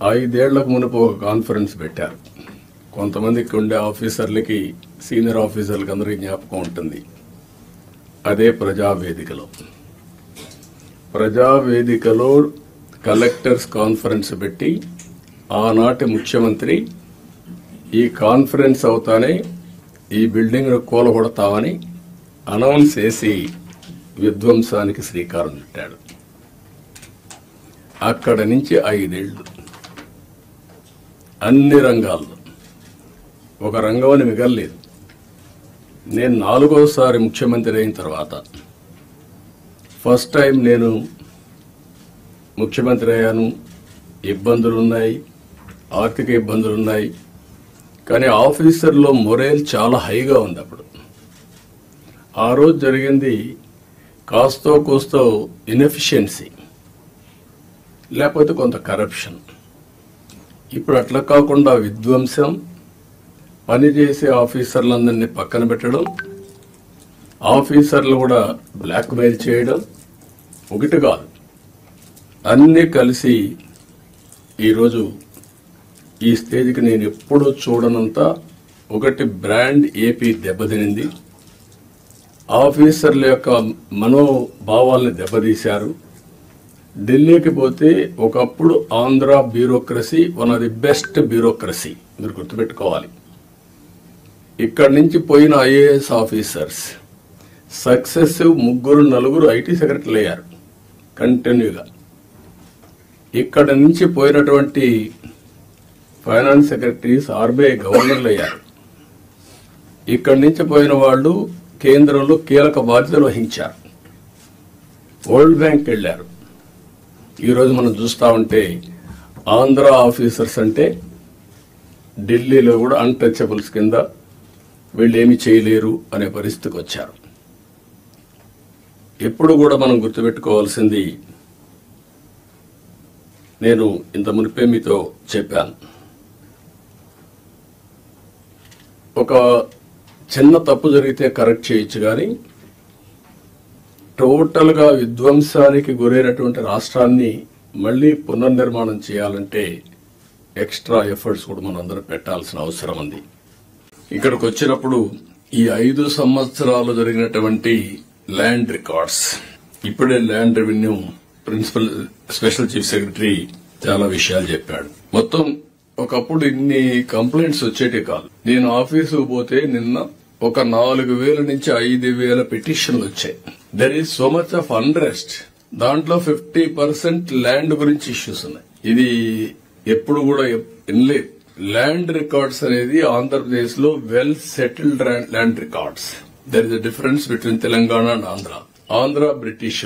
5 ఏళ్లకు మునుపు ఒక కాన్ఫరెన్స్ పెట్టారు. కొంతమందికి ఉండే ఆఫీసర్లకి, సీనియర్ ఆఫీసర్లకి అందరికీ జ్ఞాపకం ఉంటుంది. అదే ప్రజావేదికలో కలెక్టర్స్ కాన్ఫరెన్స్ పెట్టి ఆనాటి ముఖ్యమంత్రి ఈ కాన్ఫరెన్స్ అవుతానే ఈ బిల్డింగ్ కూలగొడతామని అనౌన్స్ చేసి విధ్వంసానికి శ్రీకారం చుట్టాడు. అక్కడి నుంచి 5 ఏళ్లు అన్ని రంగాల్లో ఒక రంగం అని మిగల్లేదు. నేను 4వసారి ముఖ్యమంత్రి అయిన తర్వాత ఫస్ట్ టైం నేను ముఖ్యమంత్రి అయ్యాను. ఇబ్బందులున్నాయి, ఆర్థిక ఇబ్బందులున్నాయి. కానీ ఆఫీసర్లో మొరేల్ చాలా హైగా ఉంది. అప్పుడు ఆ రోజు జరిగింది కాస్తో కూస్తో ఇన్ఎఫిషియన్సీ, లేకపోతే కొంత కరప్షన్. ఇప్పుడు అట్లా కాకుండా విధ్వంసం, పనిచేసే ఆఫీసర్లందరినీ పక్కన పెట్టడం, ఆఫీసర్లు కూడా బ్లాక్మెయిల్ చేయడం, ఒకటి కాదు అన్నీ కలిసి ఈరోజు ఈ స్టేజ్కి నేను ఎప్పుడూ చూడనంత ఒకటి బ్రాండ్ ఏపీ దెబ్బతినింది. ఆఫీసర్ల యొక్క మనోభావాల్ని దెబ్బతీశారు. ఢిల్లీకి పోతే ఒకప్పుడు Andhra bureaucracy one of the best bureaucracy, మీరు గుర్తుపెట్టుకోవాలి. ఇక్కడి నుంచి పోయిన ఐఏఎస్ ఆఫీసర్స్ సక్సెసివ్ 3-4 ఐటీ సెక్రటరీలు అయ్యారు కంటిన్యూగా. ఇక్కడ నుంచి పోయినటువంటి ఫైనాన్స్ సెక్రటరీస్ ఆర్బీఐ గవర్నర్లు అయ్యారు. ఇక్కడి నుంచి పోయిన వాళ్ళు కేంద్రంలో కీలక బాధ్యతలు వహించారు. వరల్డ్ బ్యాంక్ వెళ్లారు. ఈరోజు మనం చూస్తా ఉంటే ఆంధ్ర ఆఫీసర్స్ అంటే ఢిల్లీలో కూడా అన్టచబుల్స్ కింద, వీళ్ళు ఏమి చేయలేరు అనే పరిస్థితికి వచ్చారు. ఎప్పుడు కూడా మనం గుర్తుపెట్టుకోవాల్సింది, నేను ఇంత మునిపే మీతో చెప్పాను, ఒక చిన్న తప్పు జరిగితే కరెక్ట్ చేయొచ్చు, కానీ టోటల్ గా విధ్వంసానికి గురైనటువంటి రాష్ట్రాన్ని మళ్లీ పునర్నిర్మాణం చేయాలంటే ఎక్స్ట్రా ఎఫర్ట్స్ కూడా మనందరం పెట్టాల్సిన అవసరం ఉంది. ఇక్కడికి వచ్చినప్పుడు ఈ 5 సంవత్సరాలు జరిగినటువంటి ల్యాండ్ రికార్డ్స్, ఇప్పుడే land revenue principal special chief secretary చాలా విషయాలు చెప్పాడు. మొత్తం ఒకప్పుడు ఇన్ని కంప్లైంట్స్ వచ్చేటి కాదు. నేను ఆఫీసుకు పోతే నిన్న ఒక 4,000 నుంచి 5,000 పిటిషన్లు వచ్చాయి. There is so much of unrest. దాంట్లో 50% ల్యాండ్ గురించి ఇష్యూస్ ఉన్నాయి. ఇది ఎప్పుడు కూడా వినలేదు. ల్యాండ్ రికార్డ్స్ అనేది ఆంధ్రప్రదేశ్ లో well settled land records. There is a difference between Telangana and Andhra. Andhra British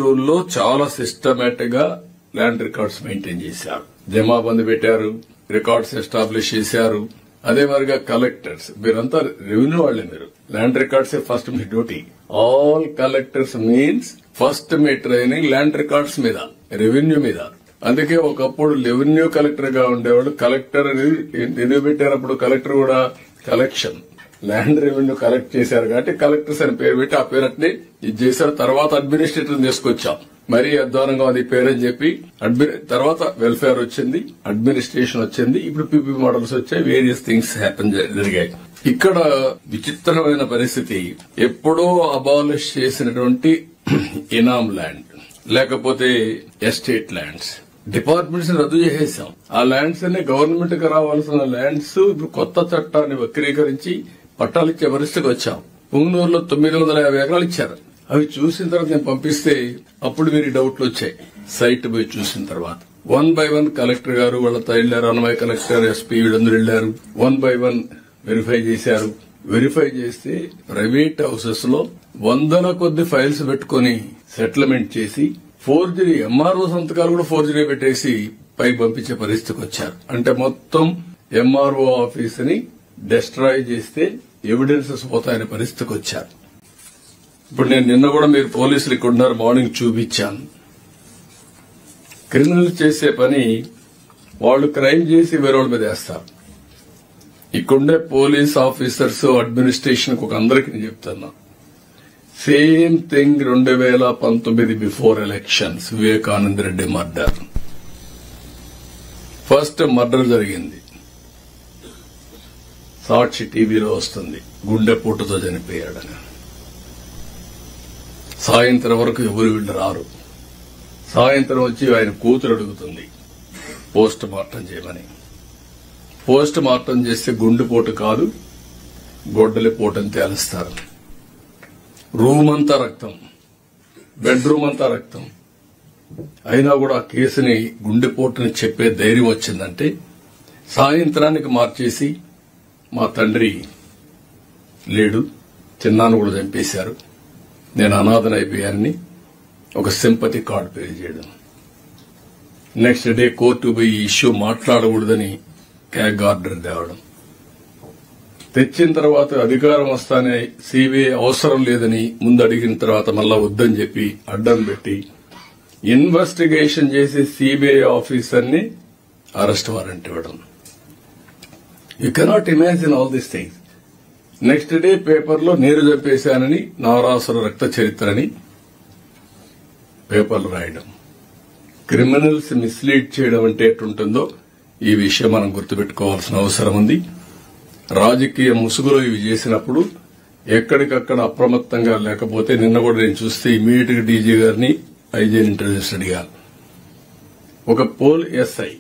rule లో చాలా సిస్టమేటిక్ గా ల్యాండ్ రికార్డ్స్ మెయింటైన్ చేశారు. జమాబందీ పెట్టారు, రికార్డ్స్ ఎస్టాబ్లిష్ చేశారు. అదే మాదిరిగా కలెక్టర్స్, మీరంతా రెవెన్యూ వాళ్లే, మీరు ల్యాండ్ రికార్డ్స్ ఫస్ట్ మీ duty. All collectors means first మీ ట్రైనింగ్ ల్యాండ్ రికార్డ్స్ మీద, రెవెన్యూ మీద. అందుకే ఒకప్పుడు రెవెన్యూ కలెక్టర్ గా ఉండేవాడు. కలెక్టర్ ఎందుకు పెట్టారప్పుడు? కలెక్టర్ కూడా కలెక్షన్, ల్యాండ్ రెవెన్యూ కలెక్ట్ చేశారు కాబట్టి కలెక్టర్స్ అని పేరు పెట్టి ఆ పేరు అట్నే ఇది చేశారు. తర్వాత అడ్మినిస్ట్రేటర్ తీసుకొచ్చాం, మరీ అధ్వానంగా అది పేరని చెప్పి. తర్వాత వెల్ఫేర్ వచ్చింది, అడ్మినిస్ట్రేషన్ వచ్చింది, ఇప్పుడు పీపీ మోడల్స్ వచ్చాయి, వేరియస్ థింగ్స్ హ్యాపెన్ జరిగాయి. ఇక్కడ విచిత్రమైన పరిస్థితి, ఎప్పుడో అబాలిష్ చేసినటువంటి ఇనామ్ ల్యాండ్, లేకపోతే ఎస్టేట్ ల్యాండ్స్, డిపార్ట్మెంట్స్ రద్దు చేసేసాం. ఆ ల్యాండ్స్ అనే గవర్నమెంట్ కి రావాల్సిన ల్యాండ్స్ ఇప్పుడు కొత్త చట్టాన్ని వక్రీకరించి పట్టాలు ఇచ్చే పరిస్థితికి వచ్చాం. పుంగనూరులో 950 ఎకరాలు ఇచ్చారు. అవి చూసిన తర్వాత నేను పంపిస్తే అప్పుడు వీరి డౌట్లు వచ్చాయి. సైట్ పోయి చూసిన తర్వాత 1 by 1 కలెక్టర్ గారు వాళ్ళతో వెళ్లారు, అన్నమయ్య కలెక్టర్, ఎస్పీ వీళ్ళందరూ వెళ్లారు. 1 by 1 వెరిఫై చేశారు. వెరిఫై చేస్తే ప్రైవేట్ హౌసెస్ లో 100ల కొద్ది ఫైల్స్ పెట్టుకుని సెటిల్మెంట్ చేసి ఫోర్జరీ, ఎంఆర్ఓ సంతకాలు కూడా ఫోర్జరీ పెట్టేసి పై పంపించే పరిస్థితికి వచ్చారు. అంటే మొత్తం ఎంఆర్ఓ ఆఫీస్ ని డెస్ట్రాయ్ చేస్తే ఎవిడెన్సెస్ పోతాయనే పరిస్థితికి వచ్చారు. ఇప్పుడు నేను నిన్న కూడా, మీరు పోలీసులు ఇక్కడ ఉన్నారు, మార్నింగ్ చూపించాను. క్రిమినల్ చేసే పని వాళ్ళు క్రైమ్ చేసి వేరే వాళ్ళ మీద వేస్తారు. ఇక్కడుండే పోలీస్ ఆఫీసర్స్, అడ్మినిస్ట్రేషన్ ఒక అందరికీ నేను చెప్తున్నా, same thing 2019 before elections, Vivekananda Reddy murder. First murder జరిగింది, సాక్షి టీవీలో వస్తుంది, గుండెపోటుతో చనిపోయాడని. సాయంత్రం వరకు ఎవరు వీళ్ళు రారు. సాయంత్రం వచ్చి ఆయన కూతురు అడుగుతుంది పోస్ట్ మార్టం చేయమని. పోస్ట్ మార్టం చేస్తే గుండెపోటు కాదు, గొడ్డలిపోటని తేలుస్తారు. రూమ్ అంతా రక్తం, బెడ్రూమ్ అంతా రక్తం. అయినా కూడా ఆ కేసుని గుండెపోటుని చెప్పే ధైర్యం వచ్చిందంటే సాయంత్రానికి మార్చేసి మా తండ్రి లేడు, చిన్నాను కూడా చంపేశారు, నేను అనాథనైపోయానని ఒక సింపతి కార్డు పే చేయడం. నెక్స్ట్ డే కోర్టు పోయి ఈ ఇష్యూ మాట్లాడకూడదని క్యాగ్ ఆర్డర్ తేవడం. తెచ్చిన తర్వాత అధికారం వస్తానే సిబిఐ అవసరం లేదని ముందు అడిగిన తర్వాత మళ్ళా వద్దని చెప్పి అడ్డం పెట్టి ఇన్వెస్టిగేషన్ చేసి సిబిఐ ఆఫీసర్ని అరెస్ట్ వారెంట్ ఇవ్వడం. You cannot imagine all these things. Next day పేపర్లో నేను చంపేశానని, నారాసుర రక్త చరిత్రని పేపర్లు రాయడం. క్రిమినల్స్ మిస్లీడ్ చేయడం అంటే ఎట్లుంటుందో ఈ విషయం మనం గుర్తుపెట్టుకోవాల్సిన అవసరం ఉంది. రాజకీయ ముసుగులో ఇవి చేసినప్పుడు ఎక్కడికక్కడ అప్రమత్తంగా లేకపోతే, నిన్న కూడా నేను చూస్తే ఇమీడియట్ గా డీజీ గారిని ఐజీని ఇంటెలిజెన్స్ అడిగాను. ఒక పోల్ ఎస్ఐ,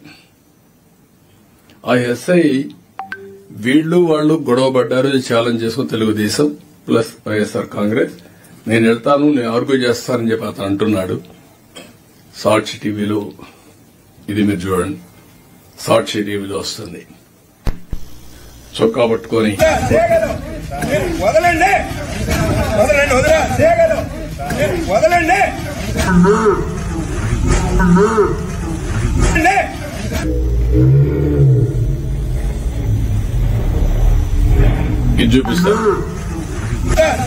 ఆ ఎస్ఐ వీళ్లు వాళ్ళు గొడవ పడ్డారు, ఛాలెంజ్ చేసుకుని తెలుగుదేశం ప్లస్ వైఎస్ఆర్ కాంగ్రెస్, నేను వెళ్తాను, నేను ఆర్గ్యూ చేస్తానని చెప్పి అతను అంటున్నాడు. సాక్షి టీవీలో ఇది మీరు చూడండి, సాక్షి టీవీలో వస్తుంది. చొక్కా పట్టుకొని వదలండి, వదలండి, వదలండి. ఇది చూపిస్తా,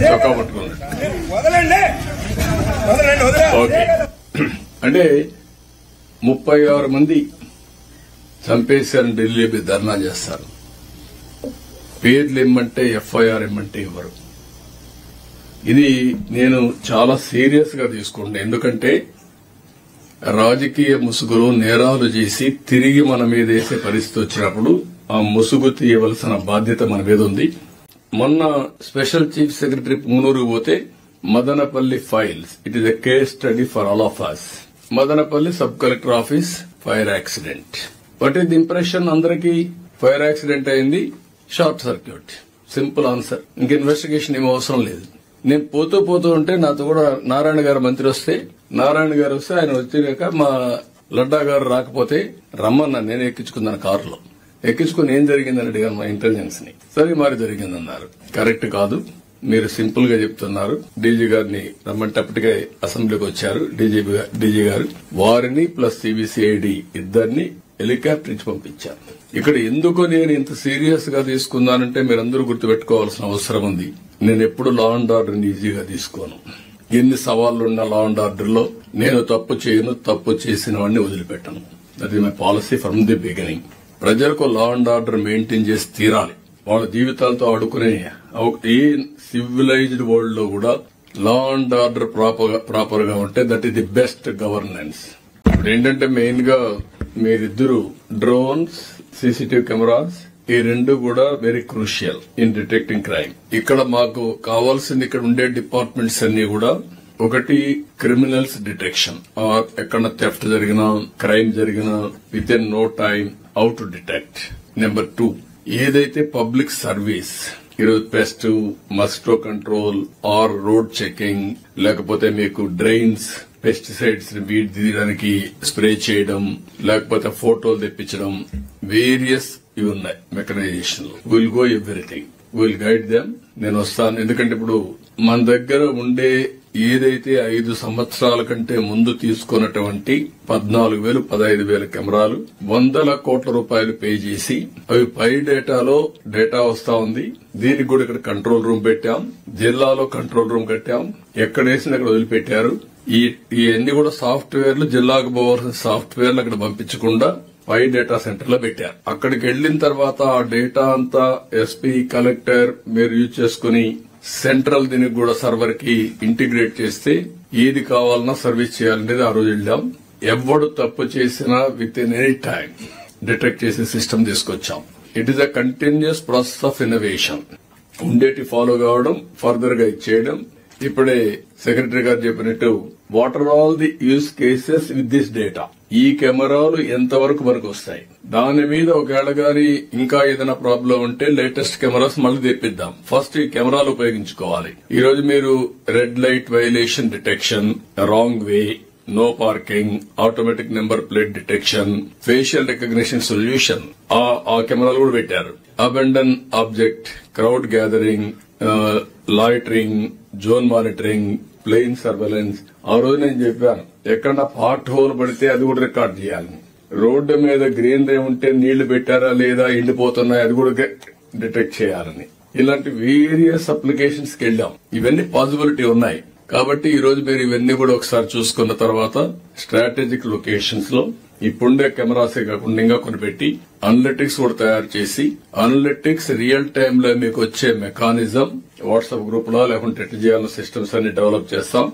చొక్కా పట్టుకోండి. వదలండి, వదలండి, ఓకే. అంటే 36 మంది చంపేశారని ఢిల్లీ ధర్నా చేస్తారు. పేర్లు ఇమ్మంటే ఎఫ్ఐఆర్ ఇమ్మంటే ఇవ్వరు. ఇది నేను చాలా సీరియస్ గా తీసుకుంటా. ఎందుకంటే రాజకీయ ముసుగులో నేరాలు చేసి తిరిగి మన మీద వేసే పరిస్థితి వచ్చినప్పుడు ఆ ముసుగు తీయవలసిన బాధ్యత మన మీద ఉంది. మొన్న స్పెషల్ చీఫ్ సెక్రటరీ పుంగనూరుకు పోతే Madanapalle files, it is a case study for all of us. Madanapalle sub collector office fire accident. What is the impression అందరికీ? ఫైర్ యాక్సిడెంట్ అయింది, షార్ట్ సర్క్యూట్, సింపుల్ ఆన్సర్. ఇంక ఇన్వెస్టిగేషన్ ఏమీ అవసరం లేదు. నేను పోతూ ఉంటే నాతో కూడా నారాయణ గారు మంత్రి వస్తే, ఆయన వచ్చాక మా లడ్డా గారు రాకపోతే రమ్మన్నా, నేను ఎక్కించుకున్నాను కారులో. ఎక్కించుకుని ఏం జరిగిందని అడిగాను మా ఇంటెలిజెన్స్ ని. సరే మరి జరిగిందన్నారు. కరెక్ట్ కాదు, మీరు సింపుల్ గా చెప్తున్నారు. డీజీ గారిని రమ్మంటే అప్పటికే అసెంబ్లీకి వచ్చారు డీజీ గారు. వారిని ప్లస్ సిబిసిఐడి ఇద్దరిని హెలికాప్టర్ ఇచ్చి పంపించారు. ఇక్కడ ఎందుకు నేను ఇంత సీరియస్ గా తీసుకున్నానంటే మీరందరూ గుర్తుపెట్టుకోవాల్సిన అవసరం ఉంది. నేను ఎప్పుడు లా అండ్ ఆర్డర్ ఈజీగా తీసుకోను. ఎన్ని సవాళ్లున్న లా అండ్ ఆర్డర్ లో నేను తప్పు చేయను, తప్పు చేసిన వాడిని వదిలిపెట్టను. That is my policy from the beginning. ప్రజలకు లా అండ్ ఆర్డర్ మెయింటైన్ చేసి తీరాలి. వాళ్ళ జీవితాలతో ఆడుకునే ఏ సివిలైజ్డ్ వరల్డ్ లో కూడా లా అండ్ ఆర్డర్ ప్రాపర్ గా ఉంటే that is the best governance. ఇప్పుడు ఏంటంటే మెయిన్ గా మీరిద్దరు డ్రోన్స్, సీసీటీవీ కెమెరాస్, ఈ రెండు కూడా very crucial in detecting crime. ఇక్కడ మాకు కావాల్సింది, ఇక్కడ ఉండే డిపార్ట్మెంట్స్ అన్ని కూడా, ఒకటి క్రిమినల్స్ డిటెక్షన్, ఆర్ ఎక్కడ థెఫ్ట్ జరిగినా, క్రైమ్ జరిగినా within no time how to detect. Number 2, ఏదైతే పబ్లిక్ సర్వీస్, ఈరోజు pest, mosquito control, or road checking, లేకపోతే మీకు డ్రైన్స్, పెస్టిసైడ్స్ వీడ్ తీయడానికి స్ప్రే చేయడం, లేకపోతే ఫోటోలు తెప్పించడం, వేరియస్ ఇవి ఉన్నాయి mechanization. Will go everything, will guide them. నేను వస్తాను. ఎందుకంటే ఇప్పుడు మన దగ్గర ఉండే ఏదైతే 5 సంవత్సరాల కంటే ముందు తీసుకున్నటువంటి 14,000, 15,000 కెమెరాలు, వందల కోట్ల రూపాయలు పే చేసి అవి పై డేటాలో డేటా వస్తా ఉంది. దీనికి కూడా ఇక్కడ కంట్రోల్ రూమ్ పెట్టాం, జిల్లాలో కంట్రోల్ రూమ్ కట్టాం, ఎక్కడ వేసిన అక్కడ వదిలిపెట్టారు. ఇవన్నీ కూడా సాఫ్ట్వేర్లు, జిల్లాకు పోవాల్సిన సాఫ్ట్వేర్లు అక్కడ పంపించకుండా పై డేటా సెంటర్ లో పెట్టారు. అక్కడికి వెళ్లిన తర్వాత ఆ డేటా అంతా ఎస్పీ, కలెక్టర్ మీరు యూజ్ చేసుకుని సెంట్రల్ దీనికి కూడా సర్వర్ కి ఇంటిగ్రేట్ చేస్తే ఏది కావాలన్నా సర్వీస్ చేయాలనేది ఆ రోజు వెళ్ళాం. ఎవడు తప్పు చేసినా within any time detect చేసే సిస్టమ్ తీసుకొచ్చాం. It is a continuous process of innovation. ఉండేటి ఫాలో కావడం, ఫర్దర్ గా ఇచ్చేయడం. ఇప్పుడే సెక్రటరీ గారు చెప్పినట్టు what are all the use cases with this data, ఈ కెమెరాలు ఎంతవరకు మనకు వస్తాయి, దాని మీద ఒకవేళ గాని ఇంకా ఏదైనా ప్రాబ్లం ఉంటే లేటెస్ట్ కెమెరాస్ మళ్ళీ తెప్పిద్దాం. ఫస్ట్ ఈ కెమెరాలు ఉపయోగించుకోవాలి. ఈ రోజు మీరు red light violation detection, wrong way, no parking, automatic number plate detection, facial recognition solution ఆ కెమెరాలు కూడా పెట్టారు. Abandon object, crowd gathering, loitering, zone monitoring, plain surveillance. ఆ రోజు నేను చెప్పాను ఎక్కడ పార్ట్ హోల్ పడితే అది కూడా రికార్డ్ చేయాలని. రోడ్డు మీద గ్రీనరీ ఉంటే నీళ్లు పెట్టారా లేదా, ఎండిపోతున్నాయి, అది కూడా డిటెక్ట్ చేయాలని. ఇలాంటి వేరియస్ అప్లికేషన్స్ కి వెళ్లాం. ఇవన్నీ పాసిబిలిటీ ఉన్నాయి. కాబట్టి ఈ రోజు మీరు ఇవన్నీ కూడా ఒకసారి చూసుకున్న తర్వాత స్ట్రాటజిక్ లొకేషన్స్ లో ఇప్పుండే కెమెరాసే కాకుండా ఇంకా కొన్ని పెట్టి అనలిటిక్స్ కూడా తయారు చేసి, అనలిటిక్స్ రియల్ టైమ్ లో మీకు వచ్చే మెకానిజం వాట్సాప్ గ్రూప్ లో లేకుంటే ఎట్లా చేయాలన్న సిస్టమ్స్ అన్ని డెవలప్ చేస్తాం.